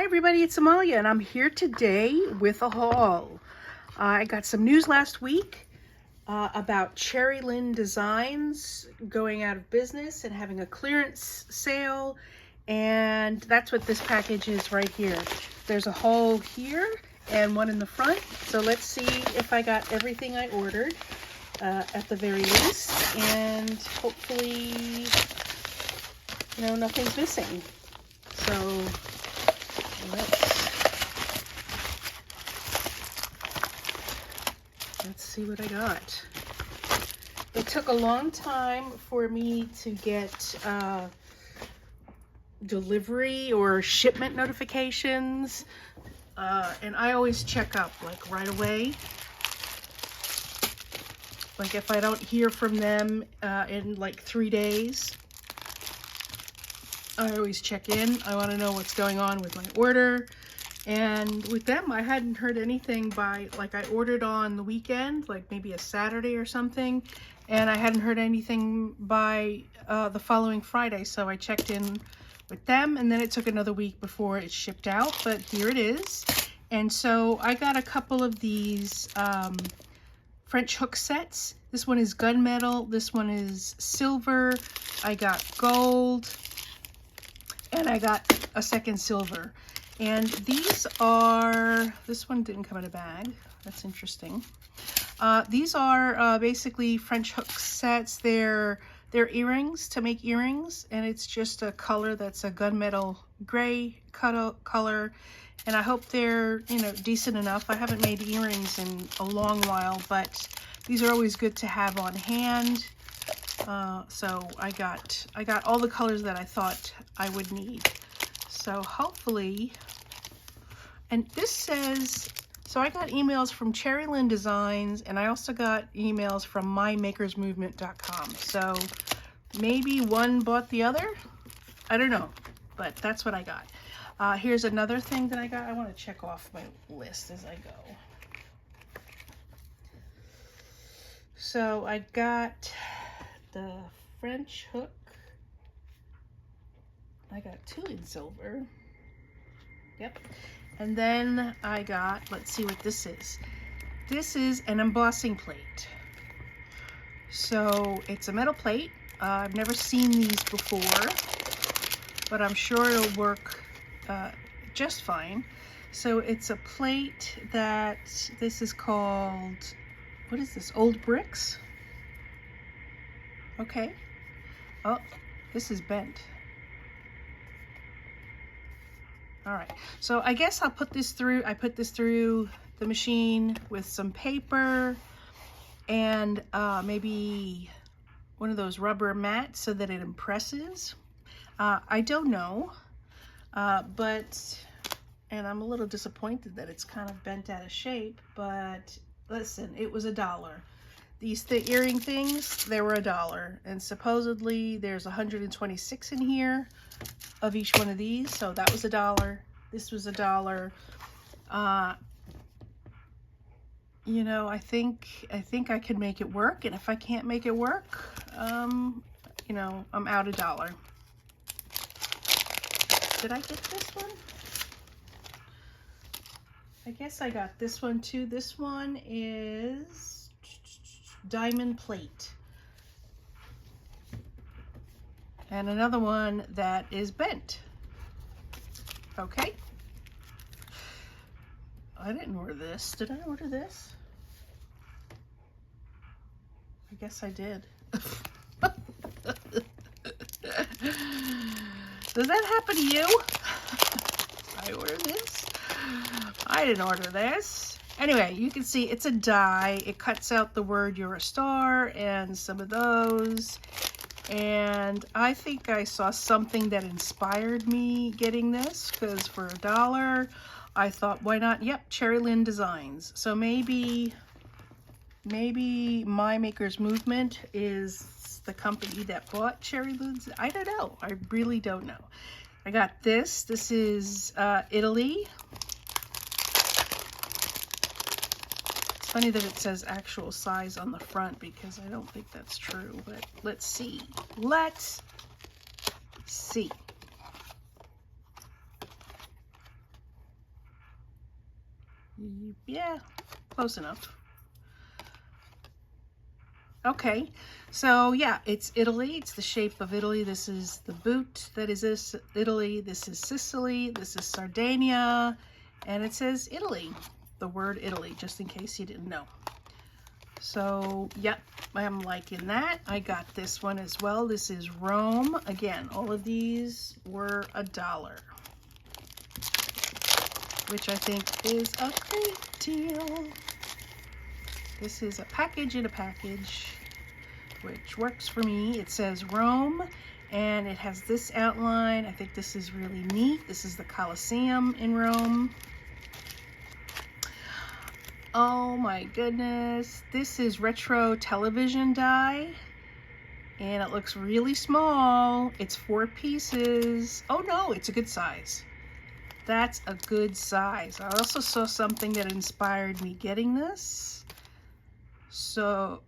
Hi everybody, it's Amalia and I'm here today with a haul. I got some news last week about Cherry Lynn Designs going out of business and having a clearance sale, and that's what this package is right here. There's a hole here and one in the front, so let's see if I got everything I ordered at the very least, and hopefully, nothing's missing. So let's see what I got. It took a long time for me to get delivery or shipment notifications, and I always check up like right away. Like if I don't hear from them in like 3 days, I always check in. I want to know what's going on with my order. And with them, I hadn't heard anything by, like, I ordered on the weekend, like maybe a Saturday or something, and I hadn't heard anything by the following Friday. So I checked in with them, and then it took another week before it shipped out, but here it is. And so I got a couple of these French hook sets. This one is gunmetal, this one is silver, I got gold, and I got a second silver. And these are, this one didn't come in a bag, that's interesting. These are basically French hook sets. They're earrings, to make earrings, and it's just a color that's a gunmetal gray color, and I hope they're, decent enough. I haven't made earrings in a long while, but these are always good to have on hand. So I got all the colors that I thought I would need. So hopefully, and this says, so I got emails from Cherry Lynn Designs, and I also got emails from mymakersmovement.com. So maybe one bought the other. I don't know, but that's what I got. Here's another thing that I got. I want to check off my list as I go. So I got the French hook. I got 2 in silver. Yep. And then I got, let's see what this is. This is an embossing plate. So it's a metal plate. I've never seen these before, but I'm sure it'll work just fine. So it's a plate that, this is called, what is this, old bricks? Okay. Oh, this is bent. All right, so I guess I'll put this through, I put this through the machine with some paper and maybe one of those rubber mats so that it impresses. I don't know, and I'm a little disappointed that it's kind of bent out of shape, but listen, it was $1. These earring things, they were $1, and supposedly there's 126 in here of each one of these, so that was $1. This was $1. I think I can make it work, and if I can't make it work, I'm out $1. Did I get this one? I guess I got this one too. This one is diamond plate. And another one that is bent. Okay. I didn't order this. Did I order this? I guess I did. Does that happen to you? Did I order this? I didn't order this. Anyway, you can see it's a die. It cuts out the word "You're a Star" and some of those. And I think I saw something that inspired me getting this, because for $1, I thought, why not? Yep, Cherry Lynn Designs. So maybe My Makers Movement is the company that bought Cherry Lynn. I don't know. I really don't know. I got this. This is Italy. Funny that it says actual size on the front, because I don't think that's true, but let's see. Let's see. Yeah, close enough. Okay, so yeah, it's Italy. It's the shape of Italy. This is the boot that is this Italy. This is Sicily. This is Sardinia. And it says Italy, the word Italy, just in case you didn't know. So, yep, I'm liking that. I got this one as well. This is Rome. Again, all of these were $1, which I think is a great deal. This is a package in a package, which works for me. It says Rome, and it has this outline. I think this is really neat. This is the Colosseum in Rome. Oh my goodness. This is retro television die, and it looks really small. It's 4 pieces. Oh no, it's a good size. That's a good size. I also saw something that inspired me getting this. So,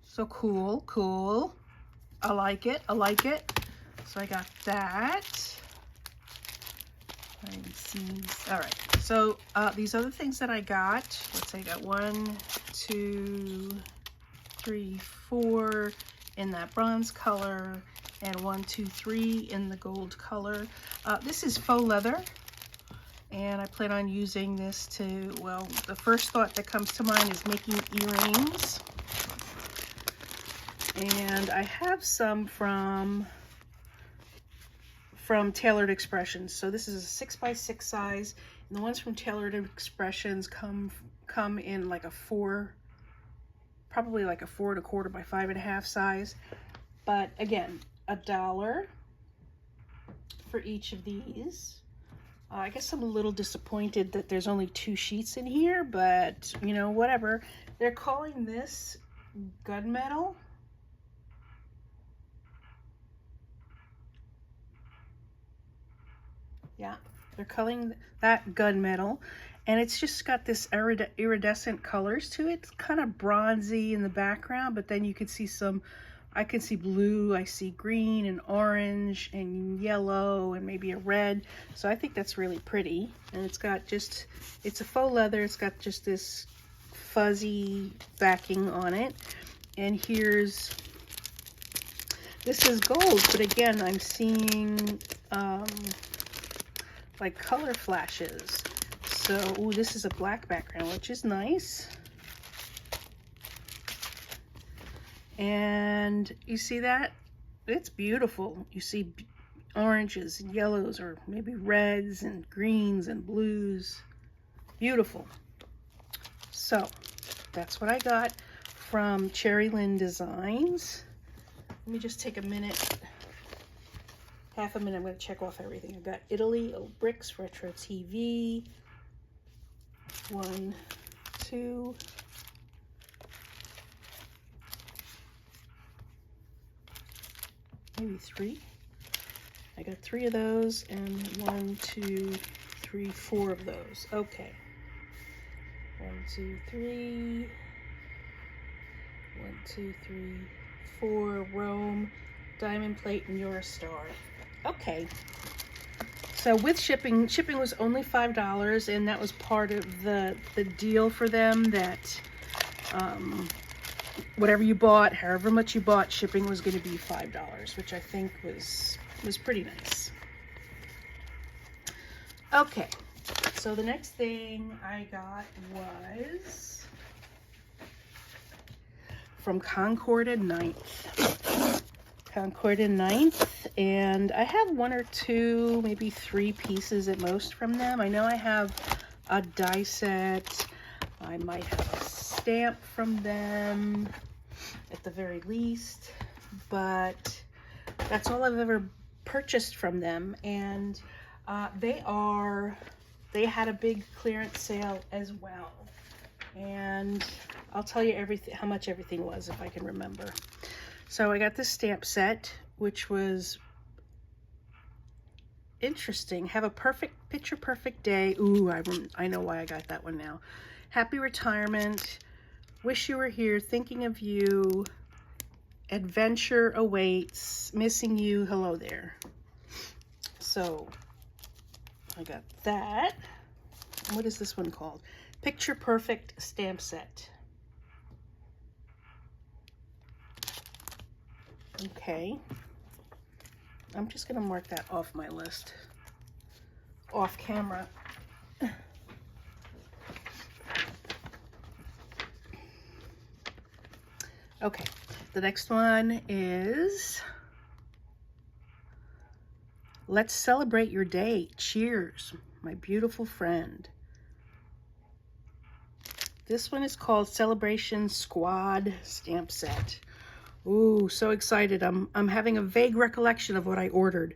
so cool. I like it. So I got that. All right. So these other things that I got. Let's say I got 1, 2, 3, 4 in that bronze color, and 1, 2, 3 in the gold color. This is faux leather. And I plan on using this to, well, the first thought that comes to mind is making earrings. And I have some from Tailored Expressions. So this is a 6x6 size. And the ones from Tailored Expressions come in like a 4, probably like a 4 1/4 by 5.5 size. But again, $1 for each of these. I guess I'm a little disappointed that there's only 2 sheets in here, but you know, whatever. They're calling this gunmetal. Yeah, they're calling that gunmetal, and it's just got this iridescent colors to it. It's kind of bronzy in the background, but then you can see I can see blue, I see green and orange and yellow and maybe a red. So I think that's really pretty. And it's got it's a faux leather. It's got just this fuzzy backing on it. And this is gold, but again, I'm seeing like color flashes. So, ooh, this is a black background, which is nice. And you see that? It's beautiful. You see oranges and yellows, or maybe reds and greens and blues. Beautiful. So that's what I got from Cherry Lynn Designs. Let me just take a minute, half a minute. I'm going to check off everything. I got Italy, old bricks, retro TV. 1, 2, maybe 3. I got 3 of those, and 1, 2, 3, 4 of those. Okay. 1, 2, 3. 1, 2, 3, 4. Rome, diamond plate, and Eurostar. Okay. So with shipping was only $5, and that was part of the deal for them, that whatever you bought, however much you bought, shipping was going to be $5, which I think was pretty nice. Okay, so the next thing I got was from Concord and 9th. Concorde and 9th, and I have 1 or 2, maybe 3 pieces at most from them. I know I have a die set. I might have a stamp from them at the very least, but that's all I've ever purchased from them. And they had a big clearance sale as well, and I'll tell you how much everything was if I can remember. So I got this stamp set, which was interesting. Have a picture perfect day. Ooh, I know why I got that one now. Happy retirement. Wish you were here. Thinking of you. Adventure awaits. Missing you. Hello there. So I got that. What is this one called? Picture Perfect stamp set. Okay. I'm just going to mark that off my list. Off camera. Okay. The next one is Let's Celebrate Your Day. Cheers, my beautiful friend. This one is called Celebration Squad Stamp Set. Ooh, so excited. I'm having a vague recollection of what I ordered.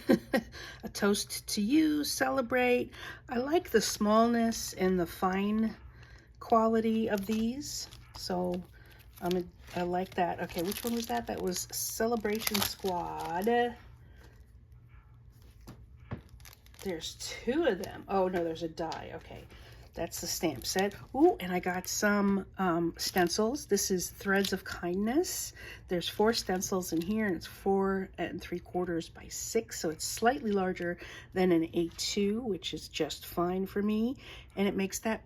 A toast to you, celebrate. I like the smallness and the fine quality of these. So I like that. Okay, which one was that? That was Celebration Squad. There's two of them. Oh, no, there's a die. Okay, that's the stamp set. Ooh, and I got some stencils. This is Threads of Kindness. There's 4 stencils in here, and it's 4 3/4 by 6, so it's slightly larger than an A2, which is just fine for me. And it makes that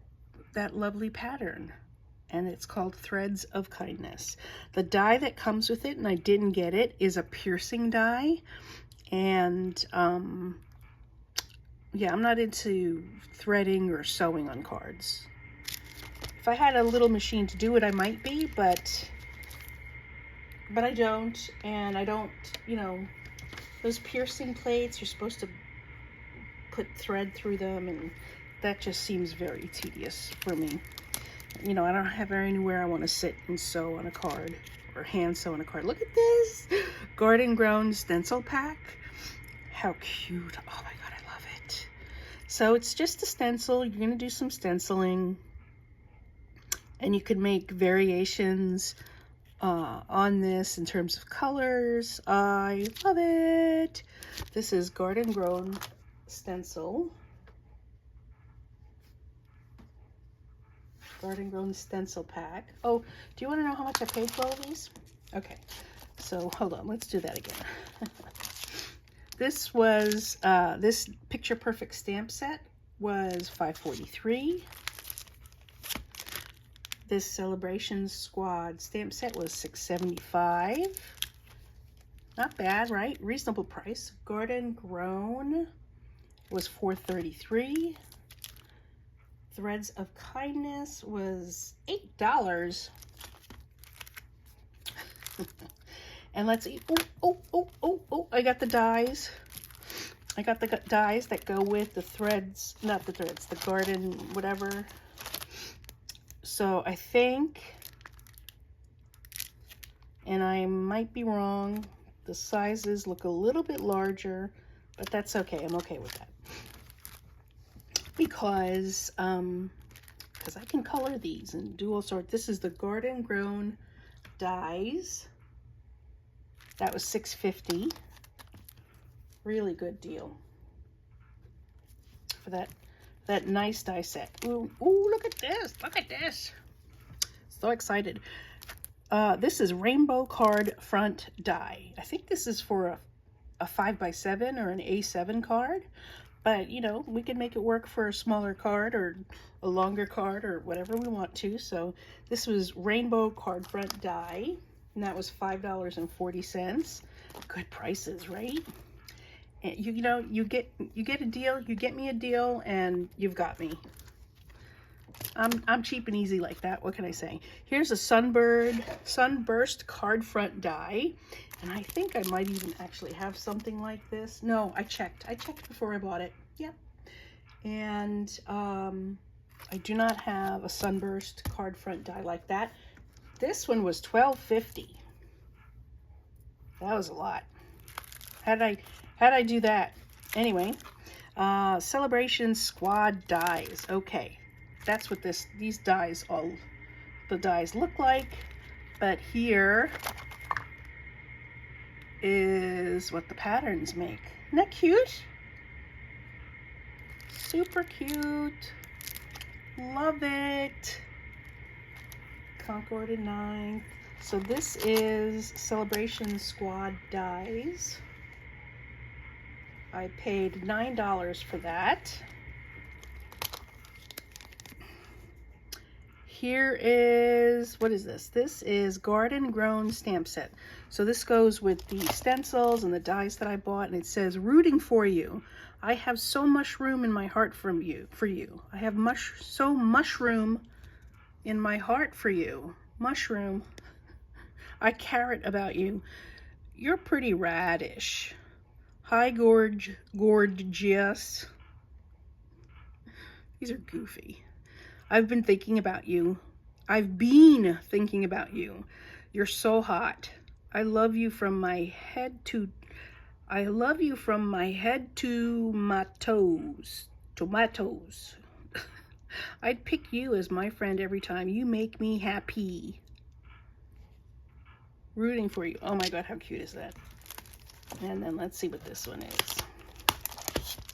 lovely pattern. And it's called Threads of Kindness. The die that comes with it, and I didn't get it, is a piercing die. And yeah, I'm not into threading or sewing on cards. If I had a little machine to do it, I might be, but I don't. And I don't, you know, those piercing plates, you're supposed to put thread through them, and that just seems very tedious for me. You know, I don't have anywhere I want to sit and sew on a card or hand sew on a card. Look at this Garden Grown stencil pack. How cute. Oh my God, I love it. So it's just a stencil. You're going to do some stenciling, and you can make variations on this in terms of colors. I love it. This is Garden Grown stencil. Garden Grown stencil pack. Oh, do you want to know how much I paid for all of these? Okay, so hold on, let's do that again. This was this Picture Perfect stamp set was $5.43. This Celebration Squad stamp set was $6.75. Not bad, right? Reasonable price. Garden Grown was $4.33. Threads of Kindness was $8. And let's see. Oh, I got the dies. I got the dies that go with the threads, not the threads, the garden, whatever. So I think, and I might be wrong, the sizes look a little bit larger, but that's okay. I'm okay with that. Because I can color these and do all sorts. This is the Garden Grown dies. That was $6.50. Really good deal for that nice die set. Ooh, look at this. Look at this. So excited. This is Rainbow Card Front Die. I think this is for a 5x7 or an A7 card. But, you know, we can make it work for a smaller card or a longer card or whatever we want to. So this was Rainbow Card Front Die, and that was $5.40. Good prices, right? And you know, you get a deal, you get me a deal, and you've got me. I'm cheap and easy like that. What can I say? Here's a Sunburst Card Front Die. And I think I might even actually have something like this. No, I checked before I bought it. Yep. And I do not have a Sunburst Card Front Die like that. This one was $12.50. That was a lot. How'd I do that? Anyway, Celebration Squad Dies. Okay. That's what these dies, all the dies look like. But here is what the patterns make. Isn't that cute? Super cute. Love it. Concord and 9th. So this is Celebration Squad dies. I paid $9 for that. here is, what is this? This is Garden Grown stamp set. So this goes with the stencils and the dies that I bought, and it says, rooting for you. I have so much room in my heart for you. I have so mushroom in my heart for you. Mushroom. I carrot about you. You're pretty radish. Hi, gorgeous. These are goofy. I've been thinking about you. I've been thinking about you. You're so hot. I love you from my head to my toes. Tomatoes. I'd pick you as my friend every time. You make me happy. Rooting for you. Oh my God, how cute is that? And then let's see what this one is.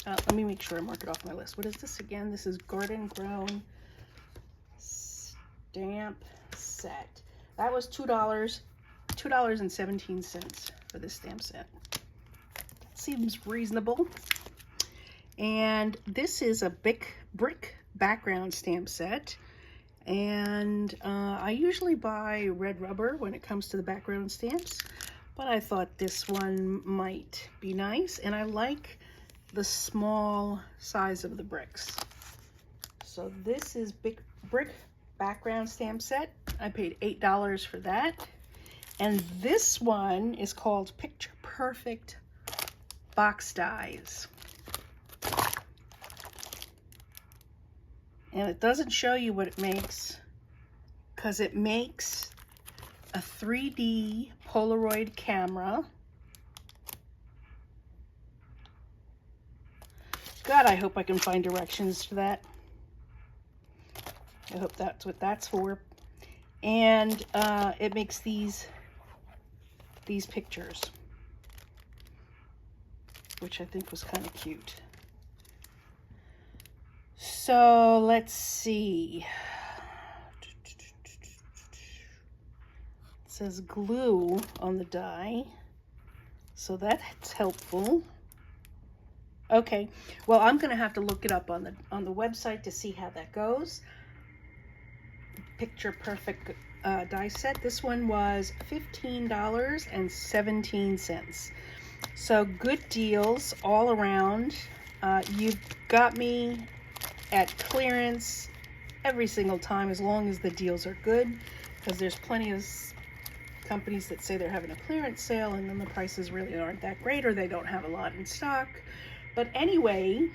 Let me make sure I mark it off my list. What is this again? This is Garden Grown stamp set. That was $2.17 for this stamp set. Seems reasonable. And this is a brick background stamp set. And I usually buy red rubber when it comes to the background stamps, but I thought this one might be nice, and I like the small size of the bricks. So this is brick background stamp set. I paid $8 for that. And this one is called Picture Perfect Box Dies. And it doesn't show you what it makes, because it makes a 3D Polaroid camera. God, I hope I can find directions for that. I hope that's what that's for. And it makes these pictures, which I think was kind of cute. So let's see. It says glue on the die, so that's helpful. Okay, well, I'm gonna have to look it up on the website to see how that goes. Picture Perfect die set. This one was $15.17. So good deals all around. You've got me at clearance every single time, as long as the deals are good, because there's plenty of companies that say they're having a clearance sale and then the prices really aren't that great, or they don't have a lot in stock. But anyway,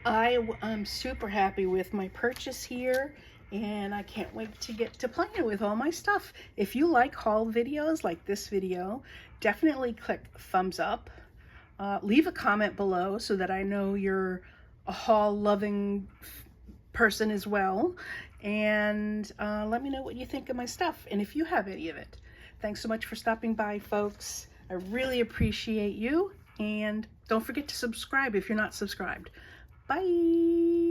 I'm super happy with my purchase here, and I can't wait to get to playing with all my stuff. If you like haul videos like this video, definitely click thumbs up. Leave a comment below so that I know you're a haul loving person as well, and let me know what you think of my stuff and if you have any of it. Thanks so much for stopping by, folks. I really appreciate you, and don't forget to subscribe if you're not subscribed. Bye.